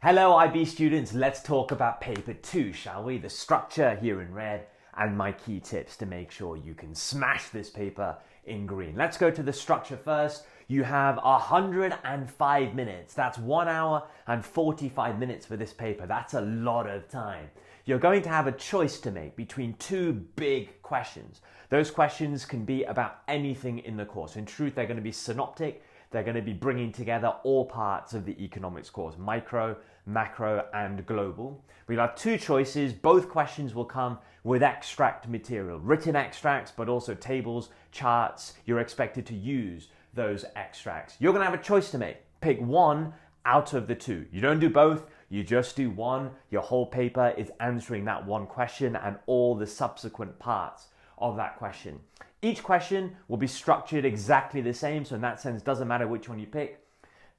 Hello IB students, let's talk about paper 2, shall we? The structure here in red and my key tips to make sure you can smash this paper in green. Let's go to the structure first. You have 105 minutes. That's 1 hour and 45 minutes for this paper. That's a lot of time. You're going to have a choice to make between two big questions. Those questions can be about anything in the course. In truth, they're going to be synoptic. They're going to be bringing together all parts of the economics course, micro, macro, and global. We'll have two choices. Both questions will come with extract material, written extracts, but also tables, charts. You're expected to use those extracts. You're going to have a choice to make. Pick one out of the two. You don't do both, you just do one. Your whole paper is answering that one question and all the subsequent parts of that question. Each question will be structured exactly the same, so in that sense, doesn't matter which one you pick.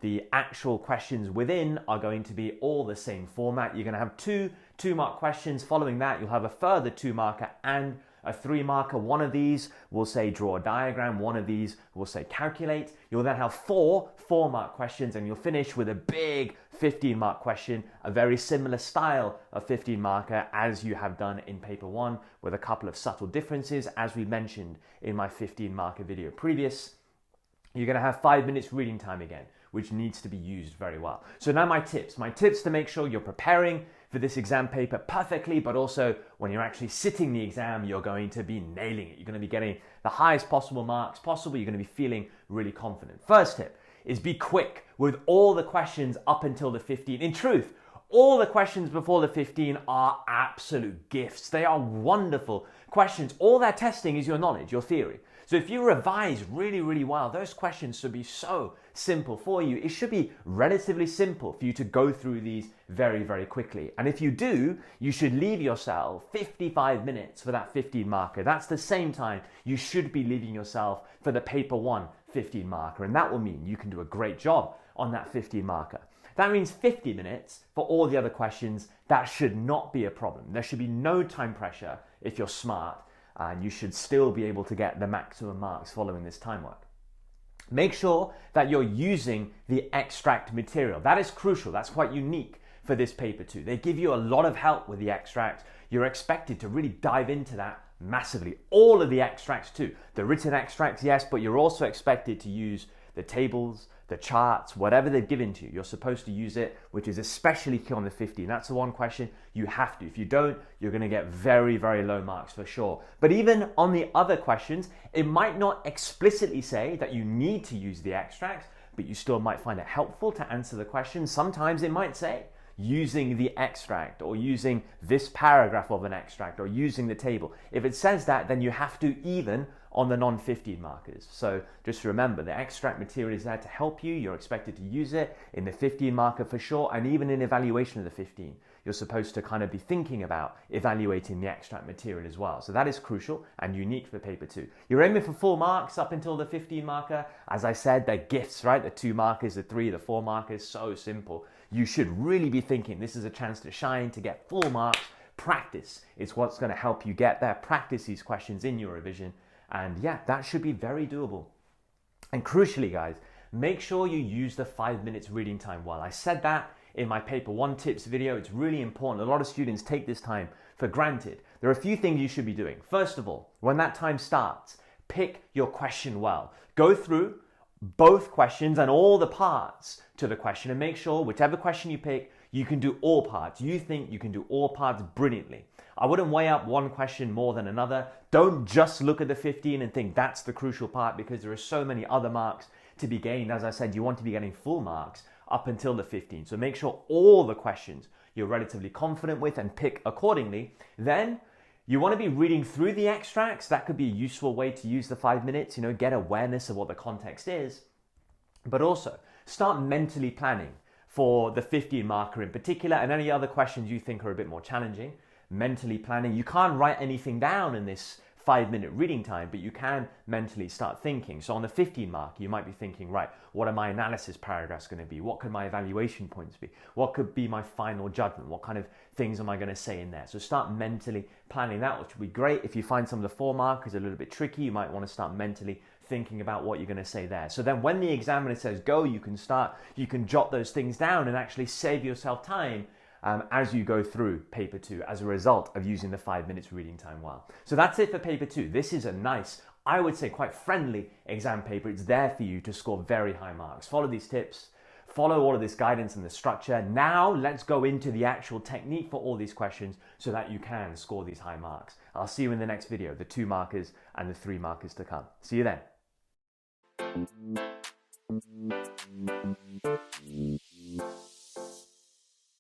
The actual questions within are going to be all the same format. You're going to have two 2-mark questions. Following that, you'll have a further 2-marker and a 3-marker. One of these will say draw a diagram. One of these will say calculate. You'll then have 4 4-mark questions, and you'll finish with a big 15-mark question, a very similar style of 15-marker as you have done in paper 1, with a couple of subtle differences, as we mentioned in my 15-marker video previous. You're going to have 5 minutes reading time again, which needs to be used very well. So now my tips to make sure you're preparing for this exam paper perfectly, but also when you're actually sitting the exam, you're going to be nailing it. You're going to be getting the highest possible marks possible. You're going to be feeling really confident. First tip is be quick with all the questions up until the 15. In truth, all the questions before the 15 are absolute gifts. They are wonderful questions. All they're testing is your knowledge, your theory. So if you revise really, really well, those questions should be so simple for you. It should be relatively simple for you to go through these very, very quickly. And if you do, you should leave yourself 55 minutes for that 15 marker. That's the same time you should be leaving yourself for the paper 1 15 marker. And that will mean you can do a great job on that 15 marker. That means 50 minutes for all the other questions. That should not be a problem. There should be no time pressure if you're smart, and you should still be able to get the maximum marks following this time work. Make sure that you're using the extract material. That is crucial. That's quite unique for this paper too. They give you a lot of help with the extracts. You're expected to really dive into that massively. All of the extracts too. The written extracts, yes, but you're also expected to use the tables, the charts, whatever they've given to you. You're supposed to use it, which is especially key on the 15. That's the one question you have to. If you don't, you're going to get very, very low marks for sure. But even on the other questions, it might not explicitly say that you need to use the extracts, but you still might find it helpful to answer the question. Sometimes it might say using the extract, or using this paragraph of an extract, or using the table. If it says that, then you have to even on the non-15 markers. So just remember, the extract material is there to help you. You're expected to use it in the 15 marker for sure, and even in evaluation of the 15. You're supposed to kind of be thinking about evaluating the extract material as well. So that is crucial and unique for paper 2. You're aiming for full marks up until the 15 marker. As I said, they're gifts, right? The 2 markers, the 3, the 4 markers, so simple. You should really be thinking this is a chance to shine, to get full marks. Practice is what's going to help you get there. Practice these questions in your revision. And yeah, that should be very doable. And crucially, guys, make sure you use the 5 minutes reading time well. I said that in my paper 1 tips video. It's really important. A lot of students take this time for granted. There are a few things you should be doing. First of all, when that time starts, pick your question well. Go through both questions and all the parts to the question, and make sure whichever question you pick, you can do all parts. You think you can do all parts brilliantly. I wouldn't weigh up one question more than another. Don't just look at the 15 and think that's the crucial part, because there are so many other marks to be gained. As I said, you want to be getting full marks up until the 15. So make sure all the questions you're relatively confident with and pick accordingly. Then you want to be reading through the extracts. That could be a useful way to use the 5 minutes, get awareness of what the context is. But also start mentally planning for the 15 marker in particular, and any other questions you think are a bit more challenging. Mentally planning. You can't write anything down in this 5-minute reading time, but you can mentally start thinking. So on the 15 mark, you might be thinking, right, what are my analysis paragraphs going to be? What could my evaluation points be? What could be my final judgment? What kind of things am I going to say in there? So start mentally planning that, which would be great. If you find some of the 4 markers a little bit tricky, you might want to start mentally thinking about what you're going to say there. So then when the examiner says go, you can jot those things down and actually save yourself time as you go through paper 2 as a result of using the 5 minutes reading time well. So that's it for paper 2. This is a nice, I would say quite friendly exam paper. It's there for you to score very high marks. Follow these tips, follow all of this guidance and the structure. Now let's go into the actual technique for all these questions so that you can score these high marks. I'll see you in the next video, the 2 markers and the 3 markers to come. See you then.